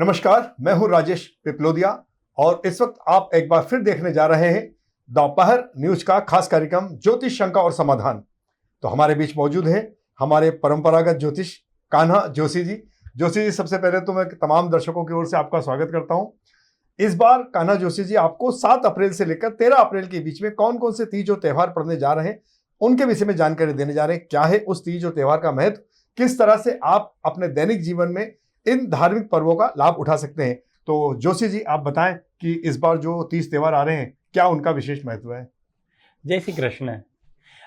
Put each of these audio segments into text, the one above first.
नमस्कार, मैं हूं राजेश पिपलोदिया और इस वक्त आप एक बार फिर देखने जा रहे हैं दोपहर न्यूज का खास कार्यक्रम ज्योतिष शंका और समाधान। तो हमारे बीच मौजूद हैं हमारे परंपरागत ज्योतिष कान्हा जोशी जी। जोशी जी, सबसे पहले तो मैं तमाम दर्शकों की ओर से आपका स्वागत करता हूं। इस बार कान्हा जोशी जी आपको 7 अप्रैल से लेकर 13 अप्रैल के बीच में कौन कौन से तीज और त्यौहार पड़ने जा रहे हैं, उनके विषय में जानकारी देने जा रहे हैं। क्या है उस तीज और त्यौहार का महत्व, किस तरह से आप अपने दैनिक जीवन में इन धार्मिक पर्वों का लाभ उठा सकते हैं। तो जोशी जी, आप बताएं कि इस बार जो तीज त्यौहार आ रहे हैं, क्या उनका विशेष महत्व है। जय श्री कृष्ण।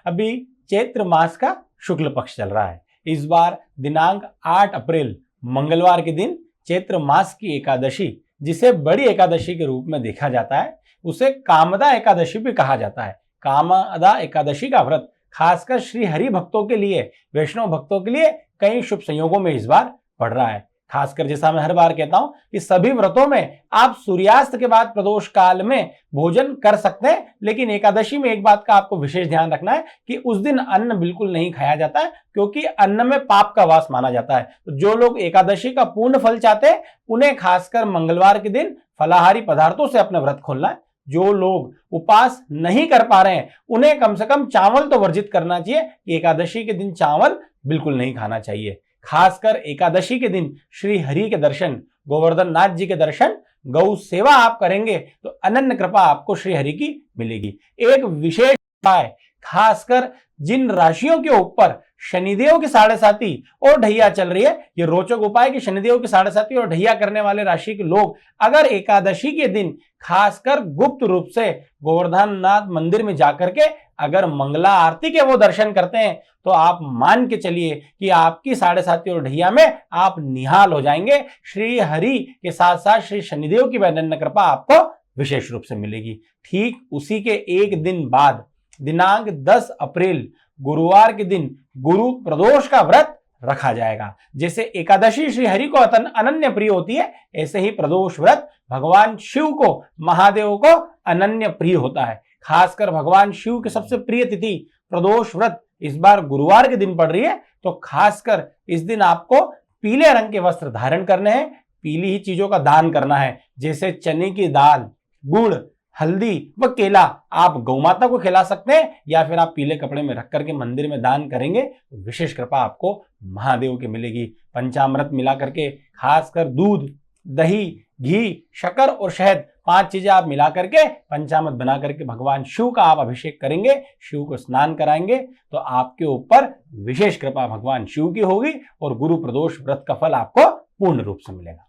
अभी चैत्र मास का शुक्ल पक्ष चल रहा है। इस बार दिनांक 8 अप्रैल मंगलवार के दिन चैत्र मास की एकादशी, जिसे बड़ी एकादशी के रूप में देखा जाता है, उसे कामदा एकादशी भी कहा जाता है। कामदा एकादशी का व्रत खासकर श्री हरि भक्तों के लिए, वैष्णव भक्तों के लिए कई शुभ संयोगों में इस बार पड़ रहा है। खासकर जैसा मैं हर बार कहता हूं कि सभी व्रतों में आप सूर्यास्त के बाद प्रदोष काल में भोजन कर सकते हैं, लेकिन एकादशी में एक बात का आपको विशेष ध्यान रखना है कि उस दिन अन्न बिल्कुल नहीं खाया जाता है, क्योंकि अन्न में पाप का वास माना जाता है। तो जो लोग एकादशी का पूर्ण फल चाहते हैं, उन्हें खासकर मंगलवार के दिन फलाहारी पदार्थों से अपना व्रत खोलना है। जो लोग उपवास नहीं कर पा रहे हैं, उन्हें कम से कम चावल तो वर्जित करना चाहिए कि एकादशी के दिन चावल बिल्कुल नहीं खाना चाहिए। खासकर एकादशी के दिन श्री हरि के दर्शन, गोवर्धन नाथ जी के दर्शन, गौ सेवा आप करेंगे तो अनन्य कृपा आपको श्री हरि की मिलेगी। एक विशेष उपाय, खासकर जिन राशियों के ऊपर शनिदेव की 7.5 और ढैया चल रही है, ये रोचक उपाय कि शनिदेव की 7.5 और ढैया करने वाले राशि के लोग अगर एकादशी के दिन खासकर गुप्त रूप से गोवर्धन नाथ मंदिर में जाकर के अगर मंगला आरती के वो दर्शन करते हैं, तो आप मान के चलिए कि आपकी 7.5 और ढैया में आप निहाल हो जाएंगे। श्री हरि के साथ साथ श्री शनिदेव की अनन्य कृपा आपको विशेष रूप से मिलेगी। ठीक उसी के एक दिन बाद दिनांक 10 अप्रैल गुरुवार के दिन गुरु प्रदोष का व्रत रखा जाएगा। जैसे एकादशी श्री हरि को अनन्य प्रिय होती है, ऐसे ही प्रदोष व्रत भगवान शिव को, महादेव को अनन्य प्रिय होता है। खासकर भगवान शिव की सबसे प्रिय तिथि प्रदोष व्रत इस बार गुरुवार के दिन पड़ रही है, तो खासकर इस दिन आपको पीले रंग के वस्त्र धारण करने हैं, पीली ही चीजों का दान करना है। जैसे चने की दाल, गुड़, हल्दी व केला आप गौमाता को खिला सकते हैं, या फिर आप पीले कपड़े में रख करके मंदिर में दान करेंगे तो विशेष कृपा आपको महादेव की मिलेगी। पंचामृत मिला करके, खासकर दूध, दही, घी, शक्कर और शहद, 5 चीजें आप मिला करके पंचामृत बना करके भगवान शिव का आप अभिषेक करेंगे, शिव को स्नान कराएंगे, तो आपके ऊपर विशेष कृपा भगवान शिव की होगी और गुरु प्रदोष व्रत का फल आपको पूर्ण रूप से मिलेगा।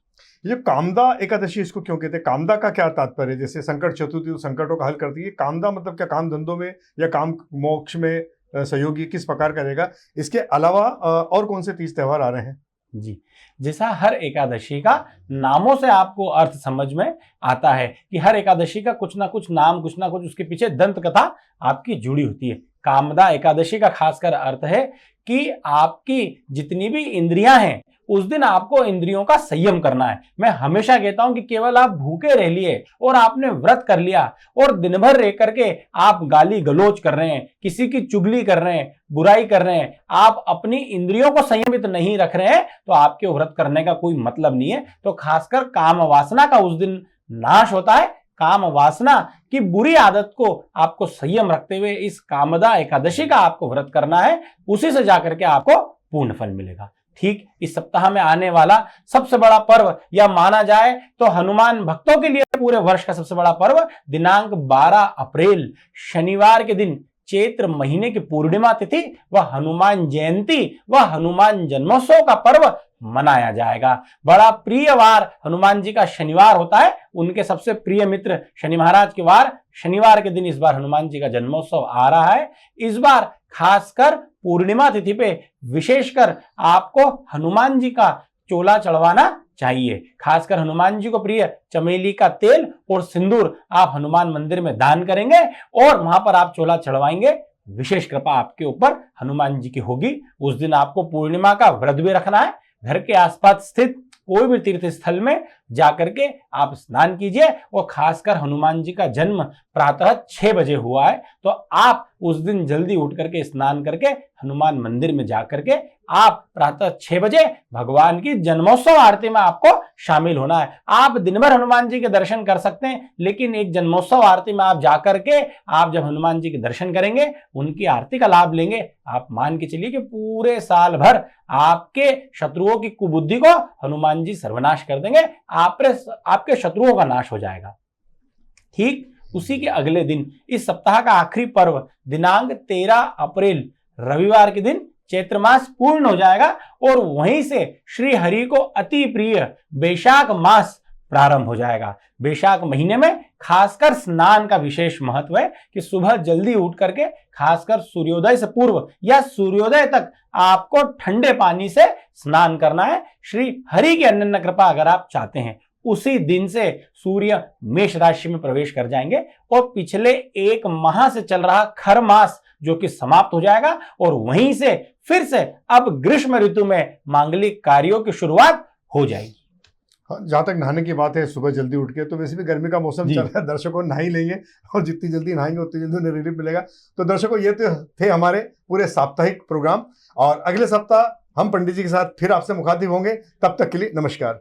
ये कामदा एकादशी इसको क्यों कहते हैं? कामदा का क्या तात्पर्य है? जैसे संकट चतुर्थी तो संकटों का हल करती है, कामदा मतलब क्या काम धंधों में या काम मोक्ष में सहयोगी किस प्रकार करेगा? इसके अलावा और कौन से तीज त्यौहार आ रहे हैं? जी, जैसा हर एकादशी का नामों से आपको अर्थ समझ में आता है कि हर एकादशी का कुछ ना कुछ नाम, कुछ ना कुछ उसके पीछे दंत कथा आपकी जुड़ी होती है। कामदा एकादशी का खासकर अर्थ है कि आपकी जितनी भी इंद्रियां हैं, उस दिन आपको इंद्रियों का संयम करना है। मैं हमेशा कहता हूं कि केवल आप भूखे रह लिए और आपने व्रत कर लिया और दिन भर रह करके आप गाली गलौज कर रहे हैं, किसी की चुगली कर रहे हैं, बुराई कर रहे हैं, आप अपनी इंद्रियों को संयमित नहीं रख रहे हैं, तो आपके व्रत करने का कोई मतलब नहीं है। तो खासकर काम वासना का उस दिन नाश होता है। काम वासना की बुरी आदत को आपको संयम रखते हुए इस कामदा एकादशी का आपको व्रत करना है, उसी से जाकर के आपको पूर्ण फल मिलेगा। ठीक इस सप्ताह में आने वाला सबसे बड़ा पर्व, या माना जाए तो हनुमान भक्तों के लिए पूरे वर्ष का सबसे बड़ा पर्व, दिनांक 12 अप्रैल शनिवार के दिन चैत्र महीने की पूर्णिमा तिथि व हनुमान जयंती व हनुमान जन्मोत्सव का पर्व मनाया जाएगा। बड़ा प्रिय वार हनुमान जी का शनिवार होता है, उनके सबसे प्रिय मित्र शनि महाराज के वार शनिवार के दिन इस बार हनुमान जी का जन्मोत्सव आ रहा है। इस बार खासकर पूर्णिमा तिथि पे विशेषकर आपको हनुमान जी का चोला चढ़वाना चाहिए। खासकर हनुमान जी को प्रिय चमेली का तेल और सिंदूर आप हनुमान मंदिर में दान करेंगे और वहां पर आप चोला चढ़वाएंगे, विशेष कृपा आपके ऊपर हनुमान जी की होगी। उस दिन आपको पूर्णिमा का व्रत भी रखना है। घर के आसपास स्थित कोई भी तीर्थ स्थल में जा करके आप स्नान कीजिए। और खासकर हनुमान जी का जन्म प्रातः 6 बजे हुआ है, तो आप उस दिन जल्दी उठ करके स्नान करके हनुमान मंदिर में जा करके आप प्रातः 6 बजे भगवान की जन्मोत्सव आरती में आपको शामिल होना है। आप दिन भर हनुमान जी के दर्शन कर सकते हैं, लेकिन एक जन्मोत्सव आरती में आप जाकर के आप जब हनुमान जी के दर्शन करेंगे, उनकी आरती का लाभ लेंगे, आप मान के चलिए कि पूरे साल भर आपके शत्रुओं की कुबुद्धि को हनुमान जी सर्वनाश कर देंगे, आपके शत्रुओं का नाश हो जाएगा। ठीक उसी के अगले दिन इस सप्ताह का आखिरी पर्व दिनांक 13 अप्रैल रविवार के दिन चैत्र मास पूर्ण हो जाएगा और वहीं से श्री हरि को अति प्रिय बैशाख मास प्रारंभ हो जाएगा। बैशाख महीने में खासकर स्नान का विशेष महत्व है कि सुबह जल्दी उठ करके खासकर सूर्योदय से पूर्व या सूर्योदय तक आपको ठंडे पानी से स्नान करना है। श्री हरि की अनन्य कृपा अगर आप चाहते हैं, उसी दिन से सूर्य मेष राशि में प्रवेश कर जाएंगे और पिछले 1 माह से चल रहा खर मास जो कि समाप्त हो जाएगा और वहीं से फिर से अब ग्रीष्म ऋतु में मांगलिक कार्यों की शुरुआत हो जाएगी। हाँ, जहाँ तक नहाने की बात है, सुबह जल्दी उठ के, तो वैसे भी गर्मी का मौसम चल रहा है, दर्शकों नहा ही लेंगे और जितनी जल्दी नहाएंगे उतनी जल्दी उन्हें रिलीफ मिलेगा। तो दर्शकों, ये तो थे हमारे पूरे साप्ताहिक प्रोग्राम और अगले सप्ताह हम पंडित जी के साथ फिर आपसे मुखातिब होंगे। तब तक के लिए नमस्कार।